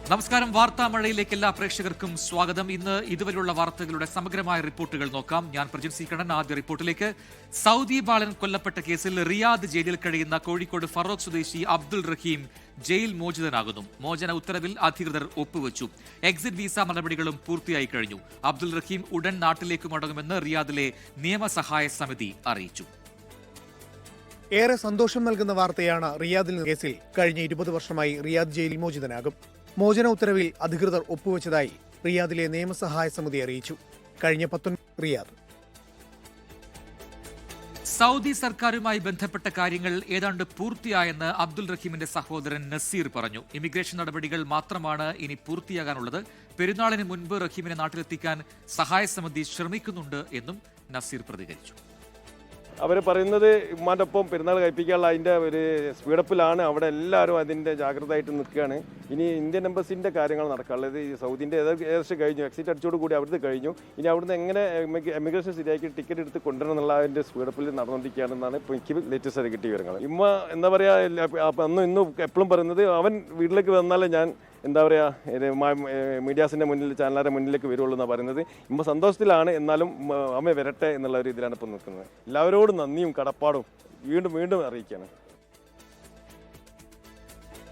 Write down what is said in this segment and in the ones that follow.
നമസ്കാരം. വാർത്താ മഴയിലേക്ക് എല്ലാ പ്രേക്ഷകർക്കും സ്വാഗതം. ഇന്ന് ഇതുവരെയുള്ള വാർത്തകളുടെ സമഗ്രമായ റിപ്പോർട്ടുകൾ നോക്കാം. ഞാൻ പ്രജിൻ സി കണ്ണൻ. ആദ്യ റിപ്പോർട്ടിലേക്ക്. സൗദി ബാലൻ കൊല്ലപ്പെട്ട കേസിൽ റിയാദ് ജയിലിൽ കഴിയുന്ന കോഴിക്കോട് ഫറോക്ക് സ്വദേശി അബ്ദുൾ റഹീം ജയിൽ മോചിതനാകുന്നു. മോചന ഉത്തരവിൽ അധികൃതർ ഒപ്പുവെച്ചു. എക്സിറ്റ് വിസ നടപടികളും പൂർത്തിയായി കഴിഞ്ഞു. അബ്ദുൾ റഹീം ഉടൻ നാട്ടിലേക്ക് മടങ്ങുമെന്ന് റിയാദിലെ നിയമസഹായ സമിതി അറിയിച്ചു. ഏറെ സന്തോഷം നൽകുന്ന വാർത്തയാണ് റിയാദിൽ കേസിൽ കഴിഞ്ഞ 20 വർഷമായി റിയാദ് ജയിലിൽ മോചിതനാകും. മോചന ഉത്തരവിൽ അധികൃതർ ഒപ്പുവെച്ചതായി റിയാദിലെ നിയമസഹായ സമിതി അറിയിച്ചു. കഴിഞ്ഞ 19 റിയാദ്. സൗദി സർക്കാരുമായി ബന്ധപ്പെട്ട കാര്യങ്ങൾ ഏതാണ്ട് പൂർത്തിയായെന്ന് അബ്ദുൾ റഹീമിന്റെ സഹോദരൻ നസീർ പറഞ്ഞു. ഇമിഗ്രേഷൻ നടപടികൾ മാത്രമാണ് ഇനി പൂർത്തിയാകാനുള്ളത്. പെരുന്നാളിന് മുൻപ് റഹീമിനെ നാട്ടിലെത്തിക്കാൻ സഹായ സമിതി ശ്രമിക്കുന്നുണ്ട് എന്നും നസീർ പ്രതികരിച്ചു. അവർ പറയുന്നത് ഉമ്മാൻ്റെ ഒപ്പം പെരുന്നാൾ കഴിപ്പിക്കാനുള്ള അതിൻ്റെ ഒരു സ്പീഡപ്പിലാണ്. അവിടെ എല്ലാവരും അതിൻ്റെ ജാഗ്രതയായിട്ട് നിൽക്കുകയാണ്. ഇനി ഇന്ത്യൻ എംബസിൻ്റെ കാര്യങ്ങൾ നടക്കാനുള്ളത്. ഈ സൗദിൻ്റെ ഏകദേശം കഴിഞ്ഞു. എക്സിറ്റ് അടിച്ചോട് കൂടി അവിടുന്ന് കഴിഞ്ഞു. ഇനി അവിടുന്ന് എങ്ങനെ എമിഗ്രേഷൻ ശരിയാക്കി ടിക്കറ്റ് എടുത്ത് കൊണ്ടുവരണം എന്നുള്ള അതിൻ്റെ സ്പീഡപ്പിൽ നടന്നുകൊണ്ടിരിക്കുകയാണെന്നാണ് ഇപ്പോൾ എനിക്ക് ലേറ്റസ്റ്റ് ആയിട്ട് കിട്ടിയ വിവരങ്ങൾ. എന്താ പറയുക, അന്നും ഇന്നും എപ്പോഴും പറയുന്നത് അവൻ വീട്ടിലേക്ക് വന്നാലേ ഞാൻ എന്താ പറയുക മീഡിയാസിൻ്റെ മുന്നിൽ ചാനലുകാരുടെ മുന്നിലേക്ക് വരുള്ളൂ എന്നാണ് പറയുന്നത്. ഇമ്മ സന്തോഷത്തിലാണ്. എന്നാലും അമ്മ വരട്ടെ എന്നുള്ള ഒരു ഇതിലാണ് ഇപ്പോൾ നിൽക്കുന്നത്. എല്ലാവരോടും നന്ദിയും കടപ്പാടും വീണ്ടും വീണ്ടും അറിയിക്കുകയാണ്.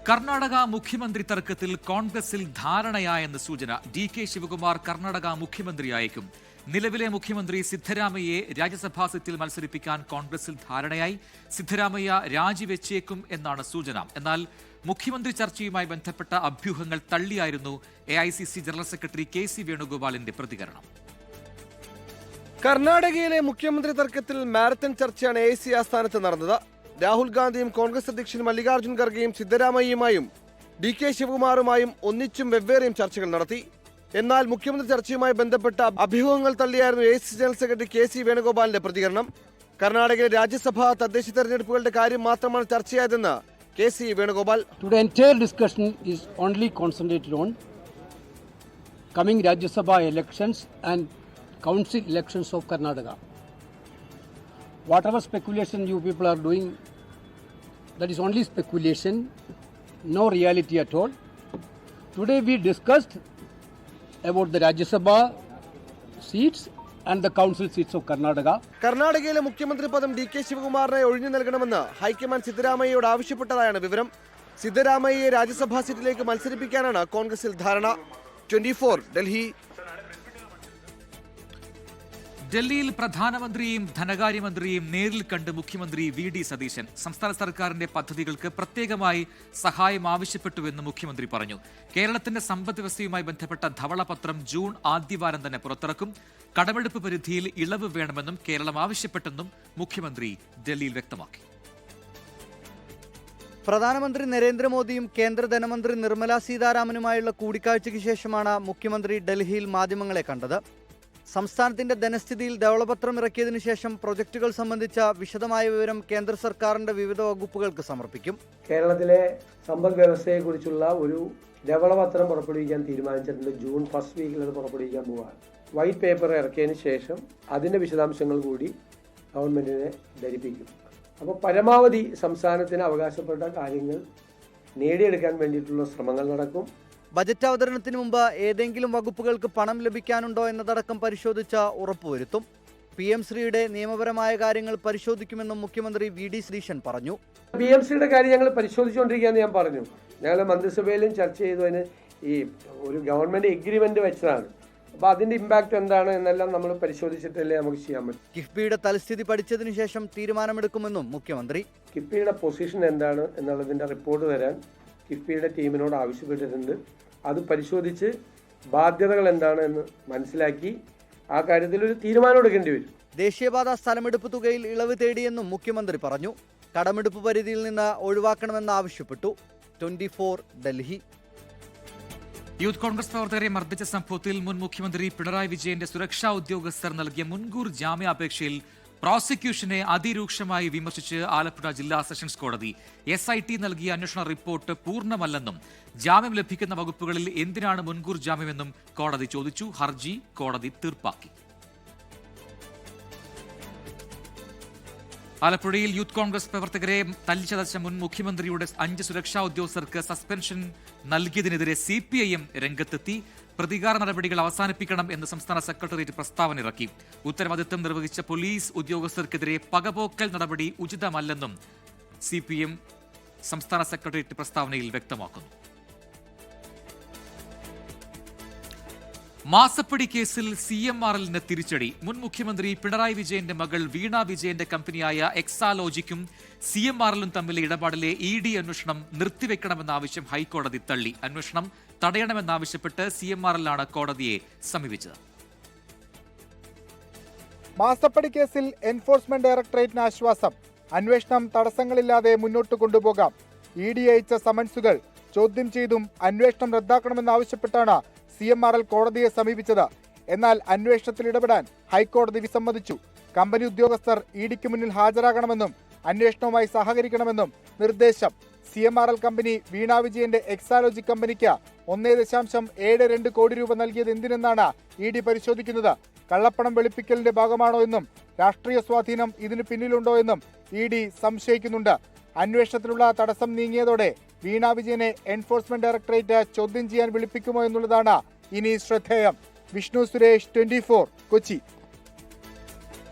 കർണാടക മുഖ്യമന്ത്രി തർക്കത്തിൽ കോൺഗ്രസിൽ ധാരണയായെന്ന് സൂചന. DK ശിവകുമാർ കർണാടക മുഖ്യമന്ത്രിയായേക്കും. നിലവിലെ മുഖ്യമന്ത്രി സിദ്ധരാമയ്യെ രാജ്യസഭാ സീറ്റിൽ മത്സരിപ്പിക്കാൻ കോൺഗ്രസിൽ ധാരണയായി. സിദ്ധരാമയ്യ രാജിവെച്ചേക്കും എന്നാണ് സൂചന. എന്നാൽ മുഖ്യമന്ത്രി ചർച്ചയുമായി ബന്ധപ്പെട്ട അഭ്യൂഹങ്ങൾ തള്ളിയായിരുന്നു AICC ജനറൽ സെക്രട്ടറി KC വേണുഗോപാലിന്റെ പ്രതികരണം. കർണാടകയിലെ മുഖ്യമന്ത്രി തർക്കത്തിൽ മാരത്തൺ ചർച്ചയാണ് AIC ആസ്ഥാനത്ത് നടന്നത്. രാഹുൽ ഗാന്ധിയും കോൺഗ്രസ് അധ്യക്ഷൻ മല്ലികാർജ്ജുൻ ഖർഗെയും സിദ്ധരാമയ്യയുമായും DK ശിവകുമാറുമായും ഒന്നിച്ചും വെവ്വേറെയും ചർച്ചകൾ നടത്തി. എന്നാൽ മുഖ്യമന്ത്രി ചർച്ചയുമായി ബന്ധപ്പെട്ട അഭ്യൂഹങ്ങൾ തള്ളിയായിരുന്നു AIC ജനറൽ സെക്രട്ടറി KC വേണുഗോപാലിന്റെ പ്രതികരണം. കർണാടകയിലെ രാജ്യസഭാ തദ്ദേശ തെരഞ്ഞെടുപ്പുകളുടെ കാര്യം മാത്രമാണ് ചർച്ചയായതെന്ന് KC Venugopal. Today entire discussion is only concentrated on coming Rajya Sabha elections and council elections of Karnataka. Whatever speculation you people are doing, that is only speculation, no reality at all. Today we discussed about the Rajya Sabha seats and the council seats of Karnataka. കർണാടകയിലെ മുഖ്യമന്ത്രി പദം DK ശിവകുമാറിനെ ഒഴിഞ്ഞു നൽകണമെന്ന് high command സിദ്ധരാമയ്യയോട് ആവശ്യപ്പെട്ടതായാണ് വിവരം. സിദ്ധരാമയ്യയെ രാജ്യസഭാ സീറ്റിലേക്ക് മത്സരിപ്പിക്കാനാണ് കോൺഗ്രസിൽ ധാരണ. 24 ഡൽഹി. ഡൽഹിയിൽ പ്രധാനമന്ത്രിയെയും ധനകാര്യമന്ത്രിയെയും നേരിൽ കണ്ട് മുഖ്യമന്ത്രി VD സതീശൻ സംസ്ഥാന സർക്കാരിന്റെ പദ്ധതികൾക്ക് പ്രത്യേകമായി സഹായം ആവശ്യപ്പെട്ടുവെന്ന് മുഖ്യമന്ത്രി പറഞ്ഞു. കേരളത്തിന്റെ സമ്പദ് വ്യവസ്ഥയുമായി ബന്ധപ്പെട്ട ധവളപത്രം ജൂൺ ആദ്യവാരം തന്നെ പുറത്തിറക്കും. കടമെടുപ്പ് പരിധിയിൽ ഇളവ് വേണമെന്നും കേരളം ആവശ്യപ്പെട്ടെന്നും മുഖ്യമന്ത്രി ഡൽഹിയിൽ വ്യക്തമാക്കി. പ്രധാനമന്ത്രി നരേന്ദ്രമോദിയും കേന്ദ്ര ധനമന്ത്രി നിർമ്മല സീതാരാമനുമായുള്ള കൂടിക്കാഴ്ചയ്ക്ക് ശേഷമാണ് മുഖ്യമന്ത്രി ഡൽഹിയിൽ മാധ്യമങ്ങളെ കണ്ടത്. സംസ്ഥാനത്തിന്റെ ധനസ്ഥിതിയിൽ ധവളപത്രം ഇറക്കിയതിനു ശേഷം പ്രൊജക്ടുകൾ സംബന്ധിച്ച വിശദമായ വിവരം കേന്ദ്ര സർക്കാരിന്റെ വിവിധ വകുപ്പുകൾക്ക് സമർപ്പിക്കും. കേരളത്തിലെ സമ്പദ് വ്യവസ്ഥയെക്കുറിച്ചുള്ള ഒരു ധവളപത്രം പുറപ്പെടുവിക്കാൻ തീരുമാനിച്ചിട്ടുണ്ട്. ജൂൺ ഫസ്റ്റ് വീക്കിൽ അത് പുറപ്പെടുവിക്കാൻ പോവുകയാണ്. വൈറ്റ് പേപ്പർ ഇറക്കിയതിന് ശേഷം അതിൻ്റെ വിശദാംശങ്ങൾ കൂടി ഗവൺമെൻറ്റിനെ ധരിപ്പിക്കും. അപ്പോൾ പരമാവധി സംസ്ഥാനത്തിന് അവകാശപ്പെട്ട കാര്യങ്ങൾ നേടിയെടുക്കാൻ വേണ്ടിയിട്ടുള്ള ശ്രമങ്ങൾ നടക്കും. ബജറ്റ് അവതരണത്തിന് മുമ്പ് ഏതെങ്കിലും വകുപ്പുകൾക്ക് പണം ലഭിക്കാനുണ്ടോ എന്നതടക്കം പരിശോധിച്ച് ഉറപ്പുവരുത്തും. PM ശ്രീയുടെ നിയമപരമായ കാര്യങ്ങൾ പരിശോധിക്കുമെന്നും മുഖ്യമന്ത്രി VD സതീശൻ പറഞ്ഞു. PM ശ്രീയുടെ കാര്യം ഞങ്ങൾ പരിശോധിച്ചുകൊണ്ടിരിക്കുകയെന്ന് ഞാൻ പറഞ്ഞു. ഞങ്ങൾ മന്ത്രിസഭയിലും ചർച്ച ചെയ്തതിന് ഈ ഒരു ഗവൺമെൻറ് എഗ്രിമെൻ്റ് വെച്ചതാണ്. അപ്പോൾ അതിൻ്റെ ഇമ്പാക്റ്റ് എന്താണ് എന്നെല്ലാം നമ്മൾ പരിശോധിച്ചിട്ടല്ലേ നമുക്ക് ചെയ്യാൻ പറ്റും. കിഫ്ബിയുടെ തൽസ്ഥിതി പഠിച്ചതിനു ശേഷം തീരുമാനമെടുക്കുമെന്നും മുഖ്യമന്ത്രി. കിഫ്ബിയുടെ പൊസിഷൻ എന്താണ് എന്നുള്ളതിൻ്റെ റിപ്പോർട്ട് തരാൻ കിഫ്ബിയുടെ ടീമിനോട് ആവശ്യപ്പെട്ടിട്ടുണ്ട്. അത് പരിശോധിച്ച് ബാധ്യതകൾ എന്താണ് എന്ന് മനസ്സിലാക്കി ആ കാര്യത്തിൽ ഒരു തീരുമാനം എടുക്കേണ്ടി വരും. ദേശീയപാത സ്ഥലമെടുപ്പ് തുകയിൽ ഇളവ് തേടിയെന്നും മുഖ്യമന്ത്രി പറഞ്ഞു. കടമെടുപ്പ് പരിധിയിൽ നിന്ന് ഒഴിവാക്കണമെന്ന് ആവശ്യപ്പെട്ടു. 24 ഡൽഹി. യൂത്ത് കോൺഗ്രസ് പ്രവർത്തകരെ മർദ്ദിച്ച സംഭവത്തിൽ മുൻ മുഖ്യമന്ത്രി പിണറായി വിജയന്റെ സുരക്ഷാ ഉദ്യോഗസ്ഥർ നൽകിയ മുൻകൂർ ജാമ്യാപേക്ഷയിൽ പ്രോസിക്യൂഷനെ അതിരൂക്ഷമായി വിമർശിച്ച് ആലപ്പുഴ ജില്ലാ സെഷൻസ് കോടതി. SIT നൽകിയ അന്വേഷണ റിപ്പോർട്ട് പൂർണ്ണമല്ലെന്നും ജാമ്യം ലഭിക്കുന്ന വകുപ്പുകളിൽ എന്തിനാണ് മുൻകൂർ ജാമ്യമെന്നും കോടതി ചോദിച്ചു. ഹർജി കോടതി തീർപ്പാക്കി. ആലപ്പുഴയിൽ യൂത്ത് കോൺഗ്രസ് പ്രവർത്തകരെ തല്ലിച്ചതച്ച മുൻ മുഖ്യമന്ത്രിയുടെ 5 സുരക്ഷാ ഉദ്യോഗസ്ഥർക്ക് സസ്പെൻഷൻ നൽകിയതിനെതിരെ CPIM രംഗത്തെത്തി. പ്രതികാര നടപടികൾ അവസാനിപ്പിക്കണം എന്ന് സംസ്ഥാന സെക്രട്ടേറിയറ്റ് പ്രസ്താവന ഇറക്കി. ഉത്തരവാദിത്തം നിർവഹിച്ച പോലീസ് ഉദ്യോഗസ്ഥർക്കെതിരെ പകപോക്കൽ നടപടി ഉചിതമല്ലെന്നും CPIM സംസ്ഥാന സെക്രട്ടേറിയറ്റ് പ്രസ്താവനയിൽ വ്യക്തമാക്കുന്നു. മാസപ്പടി കേസിൽ CMRLന് തിരിച്ചടി. മുൻ മുഖ്യമന്ത്രി പിണറായി വിജയന്റെ മകൾ വീണ വിജയന്റെ കമ്പനിയായ എക്സാലോജിക്കും CMRLും തമ്മിലെ ഇടപാടിലെ ED അന്വേഷണം നിർത്തിവെക്കണമെന്ന ആവശ്യം ഹൈക്കോടതി തള്ളി. അന്വേഷണം തടയണമെന്നാവശ്യപ്പെട്ട് CMRLാണ് കോടതിയെ സമീപിച്ചത്. മാസപ്പടി കേസിൽ എൻഫോഴ്സ്മെന്റ് ഡയറക്ടറേറ്റിന് ആശ്വാസം. അന്വേഷണം തടസ്സങ്ങളില്ലാതെ മുന്നോട്ട് കൊണ്ടുപോകാം. ED അയച്ച സമൻസുകൾ ചോദ്യം ചെയ്തും അന്വേഷണം റദ്ദാക്കണമെന്നാവശ്യപ്പെട്ടാണ് CMRL കോടതിയെ സമീപിച്ചത്. എന്നാൽ അന്വേഷണത്തിൽ ഇടപെടാൻ ഹൈക്കോടതി വിസമ്മതിച്ചു. കമ്പനി ഉദ്യോഗസ്ഥർ EDക്ക് മുന്നിൽ ഹാജരാകണമെന്നും അന്വേഷണവുമായി സഹകരിക്കണമെന്നും നിർദ്ദേശം. CMRL കമ്പനി വീണ വിജയന്റെ എക്സാലോജി കമ്പനിക്ക് 1.72 കോടി രൂപ നൽകിയത് എന്തിനെന്നാണ് ED പരിശോധിക്കുന്നത്. കള്ളപ്പണം വെളുപ്പിക്കലിന്റെ ഭാഗമാണോ എന്നും രാഷ്ട്രീയ സ്വാധീനം ഇതിന് പിന്നിലുണ്ടോ എന്നും ED സംശയിക്കുന്നുണ്ട്. അന്വേഷണത്തിലുള്ള തടസ്സം നീങ്ങിയതോടെ വീണ വിജയനെ എൻഫോഴ്സ്മെന്റ് ഡയറക്ടറേറ്റ് ചോദ്യം ചെയ്യാൻ വിളിപ്പിക്കുമോ എന്നുള്ളതാണ് ഇനി ശ്രദ്ധേയം. വിഷ്ണു സുരേഷ്, 24, കൊച്ചി.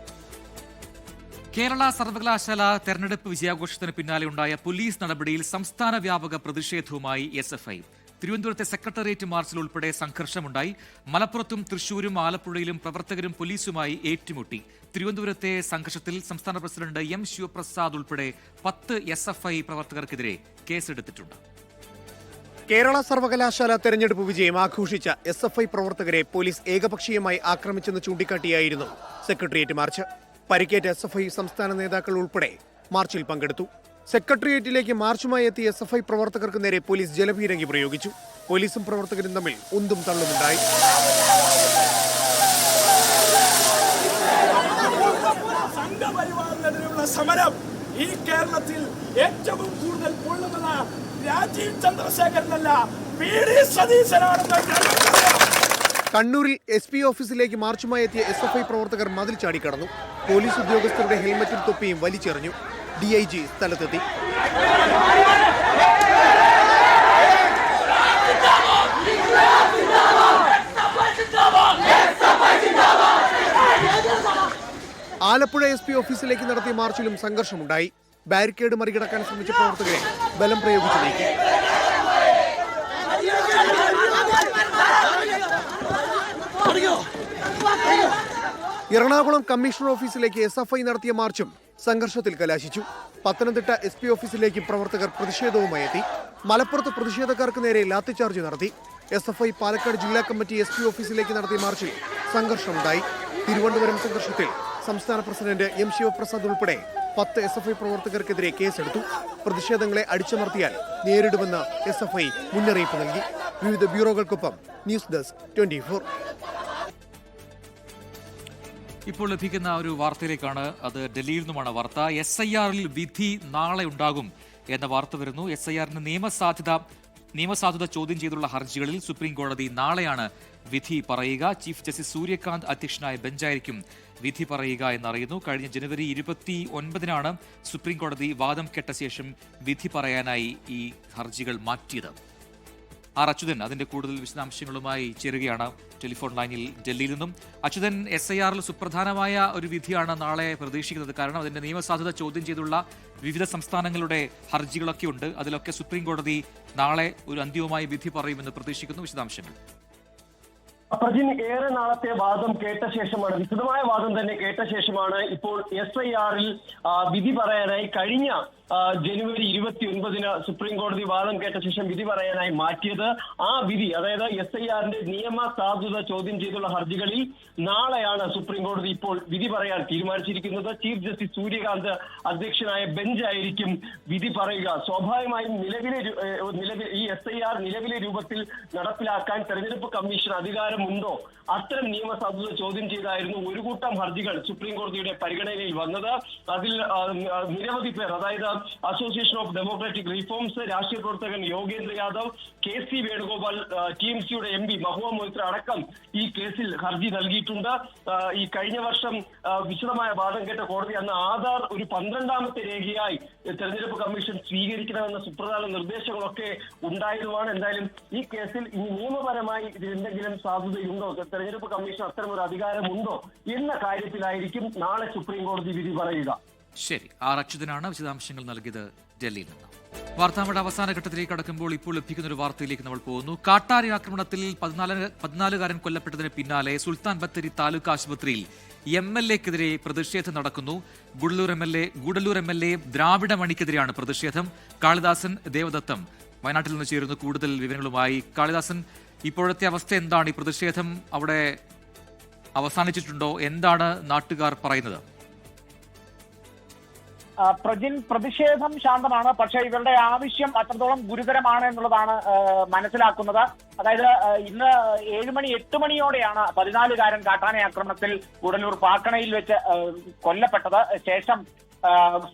കേരള സർവകലാശാല തെരഞ്ഞെടുപ്പ് വിജയാഘോഷത്തിന് പിന്നാലെ ഉണ്ടായ പോലീസ് നടപടിയിൽ സംസ്ഥാന വ്യാപക പ്രതിഷേധവുമായി SFI. തിരുവനന്തപുരത്തെ സെക്രട്ടേറിയറ്റ് മാർച്ചിൽ ഉൾപ്പെടെ സംഘർഷമുണ്ടായി. മലപ്പുറത്തും തൃശൂരും ആലപ്പുഴയിലും പ്രവർത്തകരും പോലീസുമായി ഏറ്റുമുട്ടി. തിരുവനന്തപുരത്തെ സംഘർഷത്തിൽ സംസ്ഥാന പ്രസിഡന്റ് M ശിവപ്രസാദ് ഉൾപ്പെടെ 10 SFI പ്രവർത്തകർക്കെതിരെ കേസെടുത്തിട്ടുണ്ട്. കേരള സർവകലാശാല തെരഞ്ഞെടുപ്പ് വിജയം ആഘോഷിച്ച SFI പ്രവർത്തകരെ പോലീസ് ഏകപക്ഷീയമായി ആക്രമിച്ചെന്ന് ചൂണ്ടിക്കാട്ടിയായിരുന്നു സെക്രട്ടേറിയറ്റ് മാർച്ച്. പരിക്കേറ്റ SFI സംസ്ഥാന നേതാക്കൾ ഉൾപ്പെടെ മാർച്ചിൽ പങ്കെടുത്തു. സെക്രട്ടേറിയറ്റിലേക്ക് മാർച്ചുമായി എത്തിയ SFI പ്രവർത്തകർക്ക് നേരെ പോലീസ് ജലപീരങ്കി പ്രയോഗിച്ചു. പോലീസും പ്രവർത്തകരും തമ്മിൽ ഉന്തും തള്ളുമുണ്ടായി. സംഘപരിവാറിനെതിരെയുള്ള സമരം ഈ കേരളത്തിൽ ഏറ്റവും കൂടുതൽ കൊള്ളുന്നത് രാജീവ് ചന്ദ്രശേഖരനല്ല, VD സതീശനാണെന്ന്. കണ്ണൂരിൽ SP ഓഫീസിലേക്ക് മാർച്ചുമായി എത്തിയ SFI പ്രവർത്തകർ മതിൽ ചാടിക്കടന്നു. പോലീസ് ഉദ്യോഗസ്ഥരുടെ ഹെൽമറ്റും തൊപ്പിയും വലിച്ചെറിഞ്ഞു. DIG സ്ഥലത്തെത്തി. ആലപ്പുഴ SP ഓഫീസിലേക്ക് നടത്തിയ മാർച്ചിലും സംഘർഷമുണ്ടായി. ബാരിക്കേഡ് മറികടക്കാൻ ശ്രമിച്ച പ്രവർത്തകരെ ബലം പ്രയോഗിച്ചു നീക്കി. എറണാകുളം കമ്മീഷണർ ഓഫീസിലേക്ക് SFI നടത്തിയ മാർച്ചും സംഘർഷത്തിൽ കലാശിച്ചു. പത്തനംതിട്ട SP ഓഫീസിലേക്ക് പ്രവർത്തകർ പ്രതിഷേധവുമായി എത്തി. മലപ്പുറത്ത് പ്രതിഷേധക്കാർക്ക് നേരെ ലാത്തിചാർജ് നടത്തി. SFI പാലക്കാട് ജില്ലാ കമ്മിറ്റി SP ഓഫീസിലേക്ക് നടത്തിയ മാർച്ചിൽ സംഘർഷമുണ്ടായി. തിരുവനന്തപുരം സംഘർഷത്തിൽ സംസ്ഥാന പ്രസിഡന്റ് M ശിവപ്രസാദ് ഉൾപ്പെടെ 10 SFI പ്രവർത്തകർക്കെതിരെ കേസെടുത്തു. പ്രതിഷേധങ്ങളെ അടിച്ചമർത്തിയാൽ നേരിടുമെന്ന് SFI മുന്നറിയിപ്പ് നൽകി. വിവിധ ബ്യൂറോകൾക്കൊപ്പം ന്യൂസ് ഡെസ്ക് 24. ഇപ്പോൾ ലഭിക്കുന്ന ഒരു വാർത്തയിലേക്കാണ്. അത് ഡൽഹിയിൽ നിന്നുമാണ് വാർത്ത. SIRൽ വിധി നാളെ ഉണ്ടാകും എന്ന വാർത്ത വരുന്നു. SIRന് നിയമസാധുത ചോദ്യം ചെയ്തുള്ള ഹർജികളിൽ സുപ്രീം കോടതി നാളെയാണ് വിധി പറയുക. ചീഫ് ജസ്റ്റിസ് സൂര്യകാന്ത് അധ്യക്ഷനായ ബെഞ്ചായിരിക്കും വിധി പറയുക എന്നറിയുന്നു. കഴിഞ്ഞ ജനുവരി 29-നാണ് സുപ്രീം കോടതി വാദം കേട്ട ശേഷം വിധി പറയാനായി ഈ ഹർജികൾ മാറ്റിയത്. അച്യുതൻ അതിന്റെ കൂടുതൽ വിശദാംശങ്ങളുമായി ചേരുകയാണ് ടെലിഫോൺ ലൈനിൽ ഡൽഹിയിൽ നിന്നും. അച്യുതൻ, SIRൽ സുപ്രധാനമായ ഒരു വിധിയാണ് നാളെ പ്രതീക്ഷിക്കുന്നത്. കാരണം അതിന്റെ നിയമസാധുത ചോദ്യം ചെയ്തുള്ള വിവിധ സംസ്ഥാനങ്ങളുടെ ഹർജികളൊക്കെ ഉണ്ട്. അതിലൊക്കെ സുപ്രീം കോടതി നാളെ ഒരു അന്തിമമായി വിധി പറയുമെന്ന് പ്രതീക്ഷിക്കുന്നു. വിശദാംശങ്ങൾ. പ്രജിൻ, ഏറെ നാളത്തെ വാദം കേട്ട ശേഷമാണ്, വിശദമായ വാദം തന്നെ കേട്ട ശേഷമാണ് ഇപ്പോൾ SIRൽ വിധി പറയാനായി കഴിഞ്ഞ ജനുവരി 29-ന് സുപ്രീം കോടതി വാദം കേട്ട ശേഷം വിധി പറയാനായി മാറ്റിയത്. ആ വിധി, അതായത് SIRന്റെ നിയമ സാധുത ചോദ്യം ചെയ്തുള്ള ഹർജികളിൽ നാളെയാണ് സുപ്രീം കോടതി ഇപ്പോൾ വിധി പറയാൻ തീരുമാനിച്ചിരിക്കുന്നത്. ചീഫ് ജസ്റ്റിസ് സൂര്യകാന്ത് അധ്യക്ഷനായ ബെഞ്ചായിരിക്കും വിധി പറയുക. സ്വാഭാവികമായും ഈ SIR നിലവിലെ രൂപത്തിൽ നടപ്പിലാക്കാൻ തെരഞ്ഞെടുപ്പ് കമ്മീഷൻ അധികാരമുണ്ടോ? അത്തരം നിയമസാധുത ചോദ്യം ചെയ്തായിരുന്നു ഒരു കൂട്ടം ഹർജികൾ സുപ്രീം കോടതിയുടെ പരിഗണനയിൽ വന്നത്. അതിൽ നിരവധി പേർ, അതായത് അസോസിയേഷൻ ഓഫ് ഡെമോക്രാറ്റിക് റിഫോംസ്, രാഷ്ട്രീയ പ്രവർത്തകൻ യോഗേന്ദ്ര യാദവ്, KC വേണുഗോപാൽ, TMCയുടെ MP മഹുവ മൊയ്ത്ര അടക്കം ഈ കേസിൽ ഹർജി നൽകിയിട്ടുണ്ട്. ഈ കഴിഞ്ഞ വർഷം വിശദമായ വാദം കേട്ട കോടതി അന്ന് ആധാർ ഒരു 12ാമത്തെ രേഖയായി തെരഞ്ഞെടുപ്പ് കമ്മീഷൻ സ്വീകരിക്കണമെന്ന സുപ്രധാന നിർദ്ദേശങ്ങളൊക്കെ ഉണ്ടായതുമാണ്. എന്തായാലും ഈ കേസിൽ ഇനി നിയമപരമായി ഇതിലെന്തെങ്കിലും സാധ്യതയുണ്ടോ, തെരഞ്ഞെടുപ്പ് കമ്മീഷൻ അത്തരമൊരു അധികാരമുണ്ടോ എന്ന കാര്യത്തിലായിരിക്കും നാളെ സുപ്രീം കോടതി വിധി പറയുക. ശരി, ആർ അച്യുതനാണ് വിശദാംശങ്ങൾ നൽകിയത് ഡൽഹിയിൽ നിന്ന്. വാർത്താമയുടെ അവസാന ഘട്ടത്തിലേക്ക് കടക്കുമ്പോൾ ഇപ്പോൾ ലഭിക്കുന്ന ഒരു വാർത്തയിലേക്ക് നമ്മൾ പോകുന്നു. കാട്ടാരി ആക്രമണത്തിൽ 14-കാരൻ കൊല്ലപ്പെട്ടതിന് പിന്നാലെ സുൽത്താൻ ബത്തേരി താലൂക്ക് ആശുപത്രിയിൽ MLA-ക്കെതിരെ പ്രതിഷേധം നടക്കുന്നു. ഗൂഡല്ലൂർ MLA ദ്രാവിഡ മണിക്കെതിരെയാണ് പ്രതിഷേധം. കാളിദാസൻ ദേവദത്തം വയനാട്ടിൽ നിന്ന് ചേരുന്നു കൂടുതൽ വിവരങ്ങളുമായി. കാളിദാസൻ, ഇപ്പോഴത്തെ അവസ്ഥ എന്താണ്? ഈ പ്രതിഷേധം അവിടെ അവസാനിച്ചിട്ടുണ്ടോ? എന്താണ് നാട്ടുകാർ പറയുന്നത്? പ്രതിഷേധം ശാന്തമാണ്, പക്ഷേ ഇവരുടെ ആവശ്യം അത്രത്തോളം ഗുരുതരമാണ് എന്നുള്ളതാണ് മനസ്സിലാക്കുന്നത്. അതായത് ഇന്ന് 7 മണി 8 മണിയോടെയാണ് 14-കാരൻ കാട്ടാന ആക്രമണത്തിൽ ഗൂഡല്ലൂർ പാക്കണയിൽ വെച്ച് കൊല്ലപ്പെട്ടത്. ശേഷം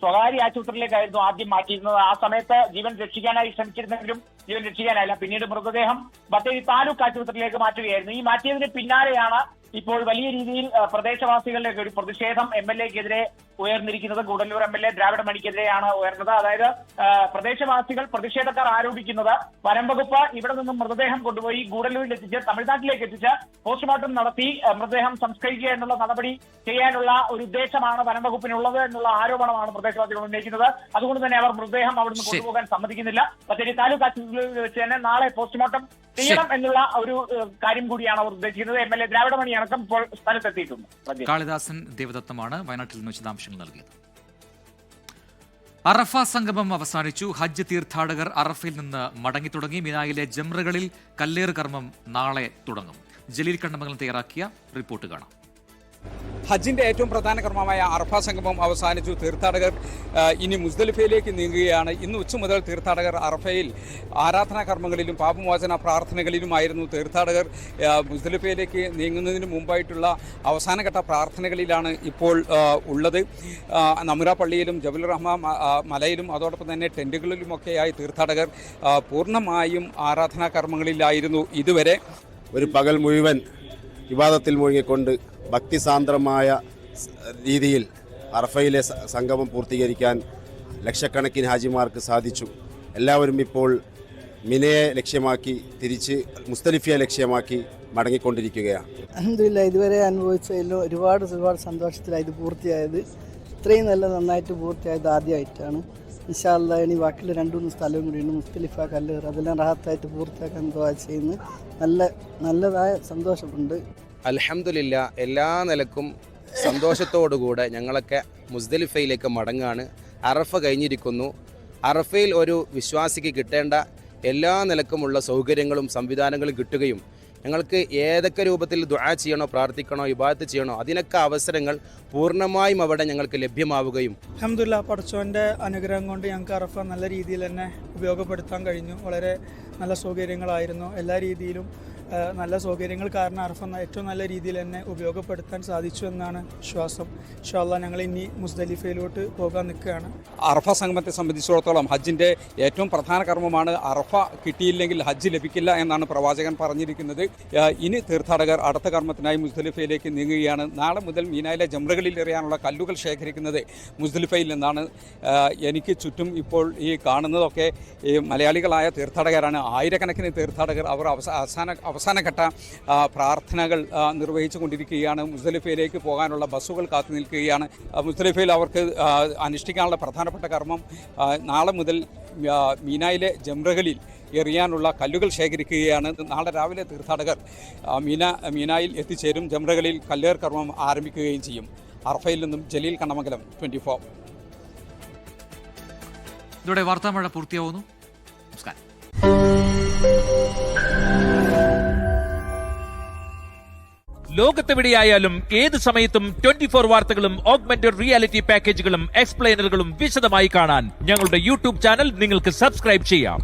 സ്വകാര്യ ആശുപത്രിയിലേക്കായിരുന്നു ആദ്യം മാറ്റിയിരുന്നത്. ആ സമയത്ത് ജീവൻ രക്ഷിക്കാനായി ശ്രമിച്ചിരുന്നെങ്കിലും ജീവൻ രക്ഷിക്കാനായില്ല. പിന്നീട് മൃതദേഹം ബത്തേരി താലൂക്ക് ആശുപത്രിയിലേക്ക് മാറ്റുകയായിരുന്നു. ഈ മാറ്റിയതിന് പിന്നാലെയാണ് ഇപ്പോൾ വലിയ രീതിയിൽ പ്രദേശവാസികളുടെ ഒരു പ്രതിഷേധം MLA-ക്കെതിരെ ഉയർന്നിരിക്കുന്നത്. ഗൂഡല്ലൂർ MLA ദ്രാവിഡ മണിക്കെതിരെയാണ് ഉയർന്നത്. അതായത് പ്രദേശവാസികൾ, പ്രതിഷേധക്കാർ ആരോപിക്കുന്നത് വനം വകുപ്പ് ഇവിടെ നിന്നും മൃതദേഹം കൊണ്ടുപോയി ഗൂഡല്ലൂരിൽ എത്തിച്ച് തമിഴ്നാട്ടിലേക്ക് എത്തിച്ച് പോസ്റ്റ്മോർട്ടം നടത്തി മൃതദേഹം സംസ്കരിക്കുക എന്നുള്ള നടപടി ചെയ്യാനുള്ള ഒരു ഉദ്ദേശമാണ് വനം വകുപ്പിനുള്ളത് എന്നുള്ള ആരോപണമാണ് പ്രദേശവാസികൾ ഉന്നയിക്കുന്നത്. അതുകൊണ്ട് തന്നെ അവർ മൃതദേഹം അവിടുന്ന് കൊണ്ടുപോകാൻ സമ്മതിക്കുന്നില്ല. ബത്തേരി താലൂക്ക് ആശുപത്രിയിൽ വെച്ച് തന്നെ നാളെ പോസ്റ്റ്മോർട്ടം ചെയ്യണം എന്നുള്ള ഒരു കാര്യം കൂടിയാണ് അവർ ഉദ്ദേശിക്കുന്നത്. MLA ദ്രാവിഡ മണി അടക്കം ഇപ്പോൾ സ്ഥലത്തെത്തിയിട്ടുണ്ട്. കാളിദാസൻ ദേവദത്തമാണ് വയനാട്ടിൽ നിന്ന് വിശദാംശങ്ങൾ നൽകിയത്. അറഫ സംഗമം അവസാനിച്ചു. ഹജ്ജ് തീർത്ഥാടകർ അറഫയിൽ നിന്ന് മടങ്ങി തുടങ്ങി. മിനായിലെ ജംറകളിൽ കല്ലേറ് കർമ്മം നാളെ തുടങ്ങും. ജലീൽ കണ്ണമംഗലം തയ്യാറാക്കിയ റിപ്പോർട്ട് കാണാം. ഹജ്ജിന്റെ ഏറ്റവും പ്രധാന കർമ്മമായ അറഫ സംഗമം അവസാനിച്ചു. തീർത്ഥാടകർ ഇനി മുസ്ദലിഫയിലേക്ക് നീങ്ങുകയാണ്. ഇന്ന് ഉച്ച മുതൽ തീർത്ഥാടകർ അറഫയിൽ ആരാധനാ കർമ്മങ്ങളിലും പാപമോചന പ്രാർത്ഥനകളിലുമായിരുന്നു. തീർത്ഥാടകർ മുസ്ദലിഫയിലേക്ക് നീങ്ങുന്നതിന് മുമ്പായിട്ടുള്ള അവസാനഘട്ട പ്രാർത്ഥനകളിലാണ് ഇപ്പോൾ ഉള്ളത്. നമുറ പള്ളിയിലും ജബൽ റഹ്മ മലയിലും അതോടൊപ്പം തന്നെ ടെന്റുകളിലുമൊക്കെയായി തീർത്ഥാടകർ പൂർണ്ണമായും ആരാധനാ കർമ്മങ്ങളിലായിരുന്നു ഇതുവരെ. ഒരു പകൽ മുഴുവൻ വിവാദത്തിൽ മുഴുകിക്കൊണ്ട് ഭക്തിസാന്ദ്രമായ രീതിയിൽ അറഫയിലെ സംഗമം പൂർത്തീകരിക്കാൻ ലക്ഷക്കണക്കിന് ഹാജിമാർക്ക് സാധിച്ചു. എല്ലാവരും ഇപ്പോൾ മിനയെ ലക്ഷ്യമാക്കി തിരിച്ച് മുസ്ദലിഫയെ ലക്ഷ്യമാക്കി മടങ്ങിക്കൊണ്ടിരിക്കുകയാണ്. അൽഹംദുലില്ലാ, ഇതുവരെ അനുഭവിച്ചതിലും ഒരുപാട് സന്തോഷത്തിലായി ഇത് പൂർത്തിയായത്. ഇത്രയും നന്നായിട്ട് പൂർത്തിയായത് ആദ്യമായിട്ടാണ്. ഇൻഷാ അല്ലാഹ് ഇനി ബാക്കിയുള്ള 2-3 സ്ഥലവും കൂടിയുണ്ട്. മുസ്ദലിഫ, കല്ലേർ, അതെല്ലാം റാഹത്തായിട്ട് പൂർത്തിയാക്കാൻ ദുആ ചെയ്യുന്നു. നല്ലതായ സന്തോഷമുണ്ട്. അൽഹംദുലില്ലാ, എല്ലാ നിലക്കും സന്തോഷത്തോടുകൂടെ ഞങ്ങളൊക്കെ മുസ്ദലിഫയിലേക്ക് മടങ്ങാണ്. അറഫ കഴിഞ്ഞിരിക്കുന്നു. അറഫയിൽ ഒരു വിശ്വാസിക്ക് കിട്ടേണ്ട എല്ലാ നിലക്കുമുള്ള സൗകര്യങ്ങളും സംവിധാനങ്ങളും കിട്ടുകയും ഞങ്ങൾക്ക് ഏതൊക്കെ രൂപത്തിൽ ദുആ ചെയ്യണോ, പ്രാർത്ഥിക്കണോ, ഇബാദത്ത് ചെയ്യണോ അതിനൊക്കെ അവസരങ്ങൾ പൂർണ്ണമായും അവിടെ ഞങ്ങൾക്ക് ലഭ്യമാവുകയും. അൽഹംദുലില്ലാ, പടച്ചോൻ്റെ അനുഗ്രഹം കൊണ്ട് ഞങ്ങൾക്ക് അറഫ നല്ല രീതിയിൽ തന്നെ ഉപയോഗപ്പെടുത്താൻ കഴിഞ്ഞു. വളരെ നല്ല സൗകര്യങ്ങളായിരുന്നു. എല്ലാ രീതിയിലും നല്ല സൗകര്യങ്ങൾ കാരണം അറഫ ഏറ്റവും നല്ല രീതിയിൽ തന്നെ ഉപയോഗപ്പെടുത്താൻ സാധിച്ചു എന്നാണ് വിശ്വാസം. ഇൻഷാ അല്ലാഹ് ഞങ്ങൾ ഇനി മുസ്ദലിഫയിലോട്ട് പോകാൻ നിൽക്കുകയാണ്. അറഫ സംഗമത്തെ സംബന്ധിച്ചിടത്തോളം ഹജ്ജിൻ്റെ ഏറ്റവും പ്രധാന കർമ്മമാണ്. അറഫ കിട്ടിയില്ലെങ്കിൽ ഹജ്ജ് ലഭിക്കില്ല എന്നാണ് പ്രവാചകൻ പറഞ്ഞിരിക്കുന്നത്. ഇനി തീർത്ഥാടകർ അടുത്ത കർമ്മത്തിനായി മുസ്ദലിഫയിലേക്ക് നീങ്ങുകയാണ്. നാളെ മുതൽ മീനായിലെ ജംറകളിൽ എറിയാനുള്ള കല്ലുകൾ ശേഖരിക്കുന്നത് മുസ്ദലിഫയിൽ നിന്നാണ്. എനിക്ക് ചുറ്റും ഇപ്പോൾ ഈ കാണുന്നതൊക്കെ ഈ മലയാളികളായ തീർത്ഥാടകരാണ്. ആയിരക്കണക്കിന് തീർത്ഥാടകർ അവർ അവസാനഘട്ട പ്രാർത്ഥനകൾ നിർവഹിച്ചു കൊണ്ടിരിക്കുകയാണ്. മുസ്ദലിഫയിലേക്ക് പോകാനുള്ള ബസ്സുകൾ കാത്തു നിൽക്കുകയാണ്. മുസ്ദലിഫയിൽ അവർക്ക് അനുഷ്ഠിക്കാനുള്ള പ്രധാനപ്പെട്ട കർമ്മം നാളെ മുതൽ മീനായിലെ ജംറകളിൽ എറിയാനുള്ള കല്ലുകൾ ശേഖരിക്കുകയാണ്. നാളെ രാവിലെ തീർത്ഥാടകർ മീനായിൽ എത്തിച്ചേരും. ജംറകളിൽ കല്ലേർ കർമ്മം ആരംഭിക്കുകയും ചെയ്യും. അറഫയിൽ നിന്നും ജലീൽ കണ്ണമംഗലം, 24. ഇതോടെ വാർത്താമഴ പൂർത്തിയാവുന്നു. നമസ്കാരം. ലോകത്തെവിടെയായാലും ഏത് സമയത്തും 24 വാർത്തകളും ഓഗ്മെന്റഡ് റിയാലിറ്റി പാക്കേജുകളും എക്സ്പ്ലെയിനറുകളും വിശദമായി കാണാൻ ഞങ്ങളുടെ യൂട്യൂബ് ചാനൽ നിങ്ങൾക്ക് സബ്സ്ക്രൈബ് ചെയ്യാം.